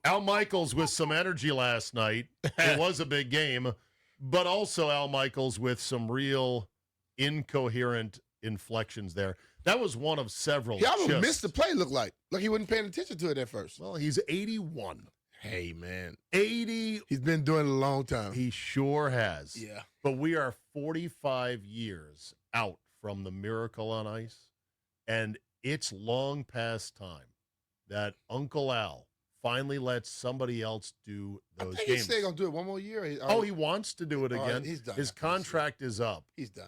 Al Michaels with some energy last night. It was a big game, but also Al Michaels with some real incoherent inflections there. That was one of several. He almost missed the play, looked like. Like he wasn't paying attention to it at first. Well, he's 81. Hey, man. 80. He's been doing it a long time. He sure has. Yeah. But we are 45 years out from the Miracle on Ice, and it's long past time that Uncle Al finally lets somebody else do those games. He said he's going to do it one more year. He wants to do it again. He's done. His contract is up. He's done.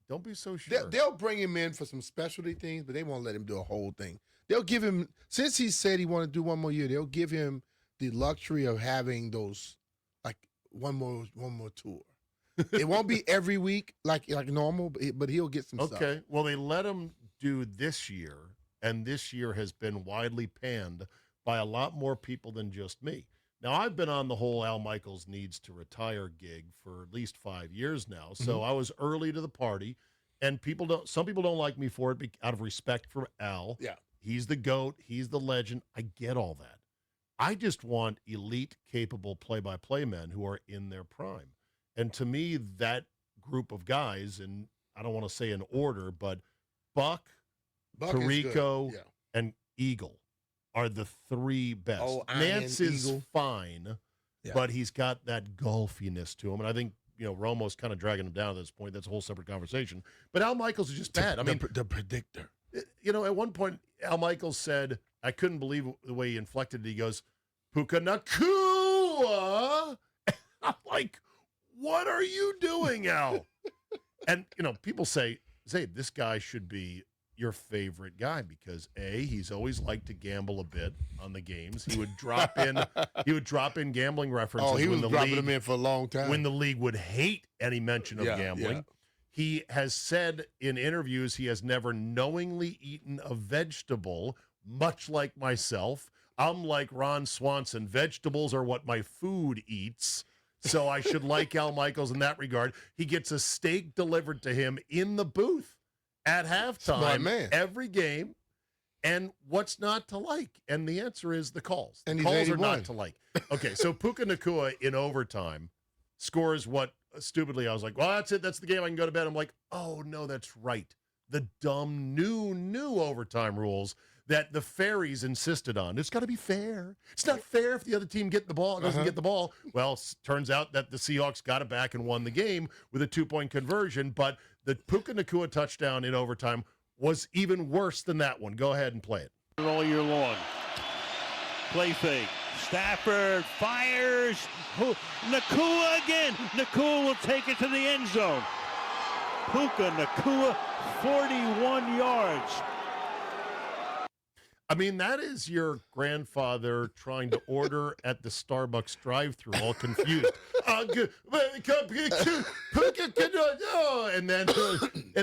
Don't be so sure. They'll bring him in for some specialty things, but they won't let him do a whole thing. They'll give him, since he said he wanted to do one more year, they'll give him the luxury of having those, like, one more tour. It won't be every week like normal, but he'll get some stuff. Okay. Well, they let him do this year, and this year has been widely panned by a lot more people than just me. Now, I've been on the whole Al Michaels needs to retire gig for at least 5 years now, so I was early to the party, and some people don't like me for it out of respect for Al. Yeah. He's the GOAT. He's the legend. I get all that. I just want elite, capable play-by-play men who are in their prime. And to me, that group of guys, and I don't want to say in order, but Buck Tirico, and Eagle are the three best. Nance is fine, but he's got that golfiness to him. And I think, Romo's kind of dragging him down at this point. That's a whole separate conversation. But Al Michaels is just bad. I mean, the predictor. At one point, Al Michaels said, I couldn't believe the way he inflected it. He goes, Puka Nakua. I'm like, what are you doing, Al? And, people say, this guy should be your favorite guy because he's always liked to gamble a bit on the games. He would drop in gambling references. He was dropping them in for a long time. When the league would hate any mention of gambling. Yeah. He has said in interviews he has never knowingly eaten a vegetable, much like myself. I'm like Ron Swanson. Vegetables are what my food eats. So I should like Al Michaels in that regard. He gets a steak delivered to him in the booth at halftime every game. And what's not to like? And the answer is the calls. And the calls are not to like. Okay, so Puka Nakua in overtime scores what stupidly I was like, well, that's it. That's the game. I can go to bed. I'm like, oh, no, that's right. The dumb new overtime rules that the fairies insisted on. It's got to be fair. It's not fair if the other team doesn't get the ball. Well, turns out that the Seahawks got it back and won the game with a 2-point conversion, but the Puka Nakua touchdown in overtime was even worse than that one. Go ahead and play it. All year long. Play fake. Stafford fires. Nakua again. Nakua will take it to the end zone. Puka Nakua, 41 yards. I mean, that is your grandfather trying to order at the Starbucks drive-thru, all confused. And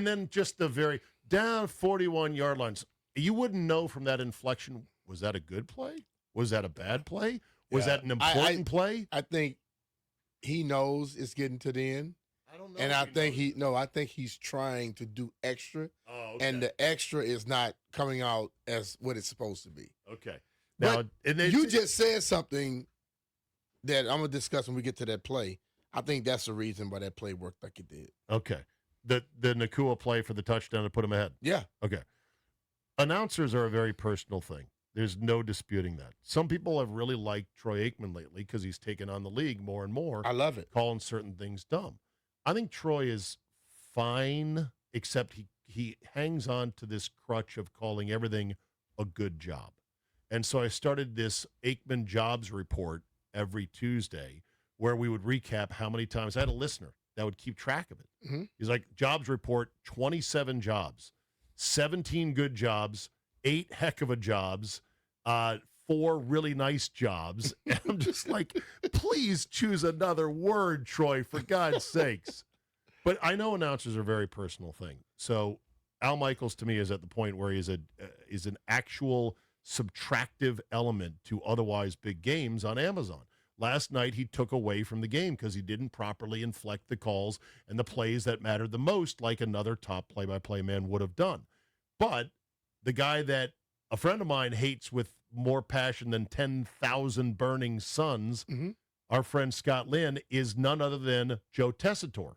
then just the very down 41-yard lines. You wouldn't know from that inflection, was that a good play? Was that a bad play? Was that an important play? I think he knows it's getting to the end. I don't know. And I think he's trying to do extra. Oh, okay. And the extra is not coming out as what it's supposed to be. Okay. Now, you just said something that I'm going to discuss when we get to that play. I think that's the reason why that play worked like it did. Okay. The Nakua play for the touchdown to put him ahead. Yeah. Okay. Announcers are a very personal thing. There's no disputing that. Some people have really liked Troy Aikman lately because he's taken on the league more and more. I love it. Calling certain things dumb. I think Troy is fine, except he hangs on to this crutch of calling everything a good job. And so I started this Aikman Jobs report every Tuesday where we would recap how many times. I had a listener that would keep track of it. Mm-hmm. He's like, jobs report, 27 jobs, 17 good jobs, 8 heck of a jobs, 4 really nice jobs. And I'm just like, please choose another word, Troy, for God's sakes. But I know announcers are a very personal thing. So Al Michaels, to me, is at the point where he's is an actual subtractive element to otherwise big games on Amazon. Last night, he took away from the game because he didn't properly inflect the calls and the plays that mattered the most, like another top play-by-play man would have done. But the guy that a friend of mine hates with more passion than 10,000 burning suns, Mhm. our friend Scott Lynn, is none other than Joe Tessitore.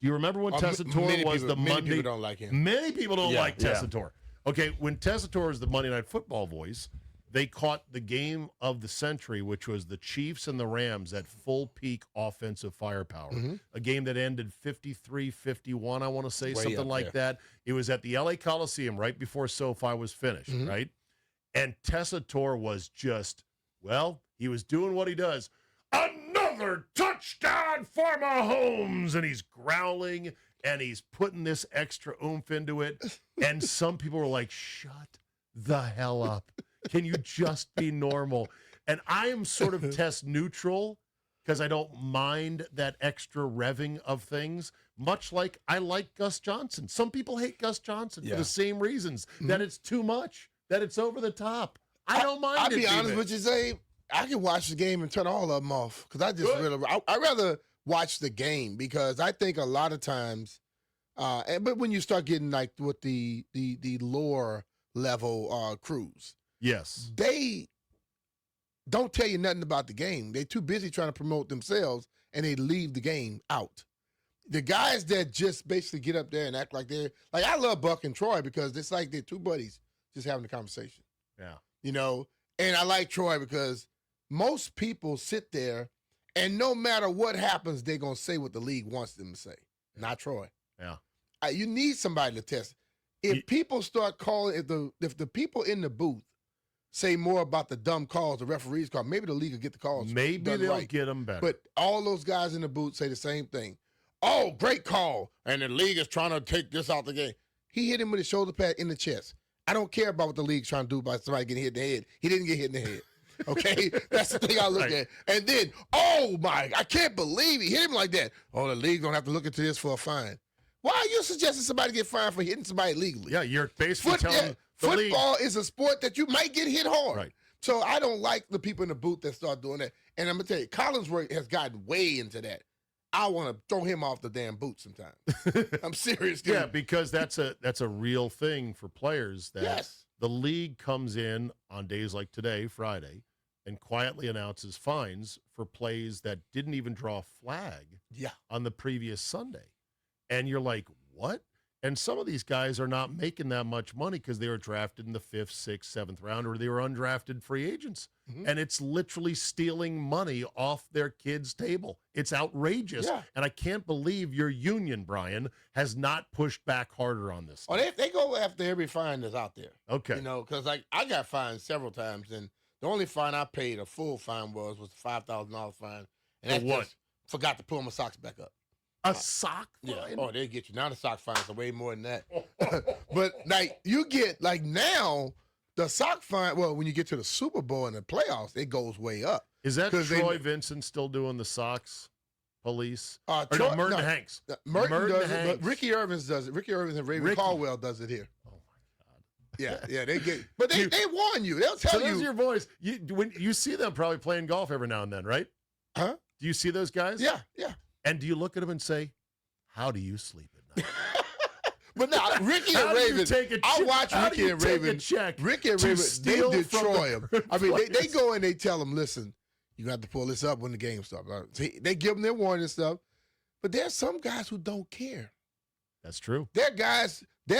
Do you remember when Tessitore was the many Monday? people don't like him. Many people don't Yeah, like Tessitore. Okay, when Tessitore was the Monday Night Football voice, they caught the game of the century, which was the Chiefs and the Rams at full peak offensive firepower. Mhm. A game that ended 53-51, I want to say, Way something up like that. It was at the LA Coliseum right before SoFi was finished, Mhm. right? And Tessitore was just, well, he was doing what he does. Another touchdown for Mahomes! And he's growling, and he's putting this extra oomph into it. And some people were like, shut the hell up. Can you just be normal? And I am sort of test neutral because I don't mind that extra revving of things, much like I like Gus Johnson. Some people hate Gus Johnson for Yeah. the same reasons, that it's too much, that it's over the top. I don't mind I'll it. be honest B-Mitch. with you, Zay. I can watch the game and turn all of them off because I just I'd rather watch the game because I think a lot of times, but when you start getting like with the lower level crews, Yes. they don't tell you nothing about the game. They're too busy trying to promote themselves and they leave the game out. The guys that just basically get up there and act like they're like, I love Buck and Troy because it's like they're two buddies just having a conversation. Yeah. You know, and I like Troy because most people sit there and no matter what happens, they're going to say what the league wants them to say. Not Troy. Yeah. You need somebody to test. If people start calling, if the people in the booth say more about the dumb calls the referees call, maybe the league will get the calls. Maybe done they'll right. get them better. But all those guys in the booth say the same thing. Oh, great call. And the league is trying to take this out the game. He hit him with his shoulder pad in the chest. I don't care about what the league's trying to do by somebody getting hit in the head. He didn't get hit in the head. Okay? That's the thing I look at. And then, oh my, I can't believe he hit him like that. Oh, the league don't have to look into this for a fine. Why are you suggesting somebody get fined for hitting somebody illegally? Yeah, you're basically telling the league. Football is a sport that you might get hit hard. Right. So I don't like the people in the booth that start doing that. And I'm going to tell you, Collinsworth has gotten way into that. I want to throw him off the damn boot sometimes. I'm serious. Dude. Yeah, because that's a real thing for players that Yes. the league comes in on days like today, Friday, and quietly announces fines for plays that didn't even draw a flag Yeah. on the previous Sunday. And you're like, what? And some of these guys are not making that much money because they were drafted in the 5th, 6th, 7th round, or they were undrafted free agents. Mhm. And it's literally stealing money off their kids' table. It's outrageous. Yeah. And I can't believe your union, Brian, has not pushed back harder on this. Oh, they go after every fine that's out there. Okay. You know, because like I got fined several times, and the only fine I paid, a full fine, was the $5,000 fine. And For that what? just forgot to pull my socks back up. A sock Yeah. fine? Oh, they get you. Now the sock fines are way more than that. But like you get like now the sock fine. Well, when you get to the Super Bowl and the playoffs, it goes way up. Is that 'Cause Troy they- Vincent still doing the socks police? Or Troy- no, Merton Hanks. Merton does it, Hanks. but Ricky Irvins does it. Ricky Irvins and Raven Ricky. Caldwell does it here. Oh, my God. Yeah, they get, but they warn you. They'll tell So you. there's your voice. When you see them probably playing golf every now and then, right? Huh? Do you see those guys? Yeah, yeah. And do you look at them and say, how do you sleep at night? But now Ricky How and do you Raven, take a I check- watch how do Ricky you and take a Raven. check Ricky and to Raven, they steal from destroy the him. I mean, they players? go and they tell him, listen, you have to pull this up when the game starts. See, they give them their warning and stuff. But there's some guys who don't care. That's true. There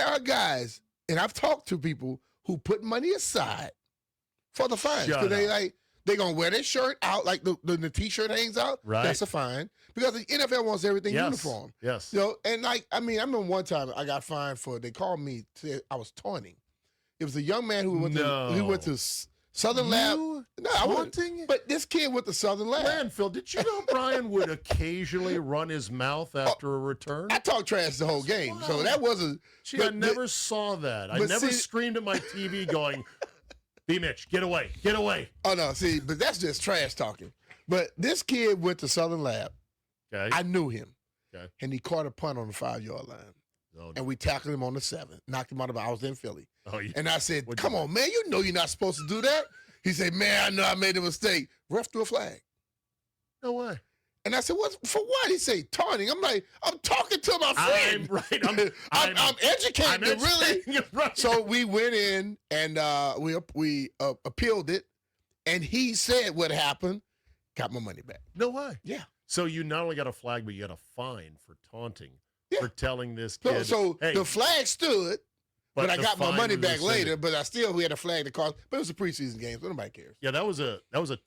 are guys, and I've talked to people who put money aside for the fines. Shut Because up. they're going to wear their shirt out, like the T-shirt hangs out. Right. That's a fine. Because the NFL wants everything Yes. uniform. Yes. You know, and like, I mean, I remember one time I got fined for, they called me, said I was taunting. It was a young man who went to Southern Lab. You No, I wasn't. taunting? But this kid went to Southern Lab. Landfill, did you know Brian would occasionally run his mouth after a return? I talked trash the whole game. So that wasn't. Gee, but I never saw that. I but never see- screamed at my TV going, BMitch, get away, get away. Oh, no, see, but that's just trash talking. But this kid went to Southern Lab. Okay. I knew him. Okay. And he caught a punt on the 5-yard line. Oh, And we tackled him on the 7, knocked him out of. I was in Philly. oh, yeah. And I said, What'd come you on, man, you know you're not supposed to do that. He said, man, I know I made a mistake. Ref threw a flag. No way. And I said, "What for? What?" He say, "Taunting." I'm like, "I'm talking to my friend. I'm educating him, really." Right. So we went in and we appealed it, and he said what happened. Got my money back. No way. Yeah. So you not only got a flag, but you got a fine for taunting, Yeah. for telling this So, kid. so hey, the flag stood, but I the got my fine money was back later. rescinded. But we had a flag that cost. But it was a preseason game, so nobody cares. Yeah, that was a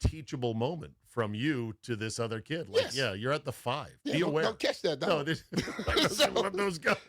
teachable moment from you to this other kid. Like, Yes. yeah, you're at the 5. Yeah, Be aware. don't catch that, No, dog. this, let those go.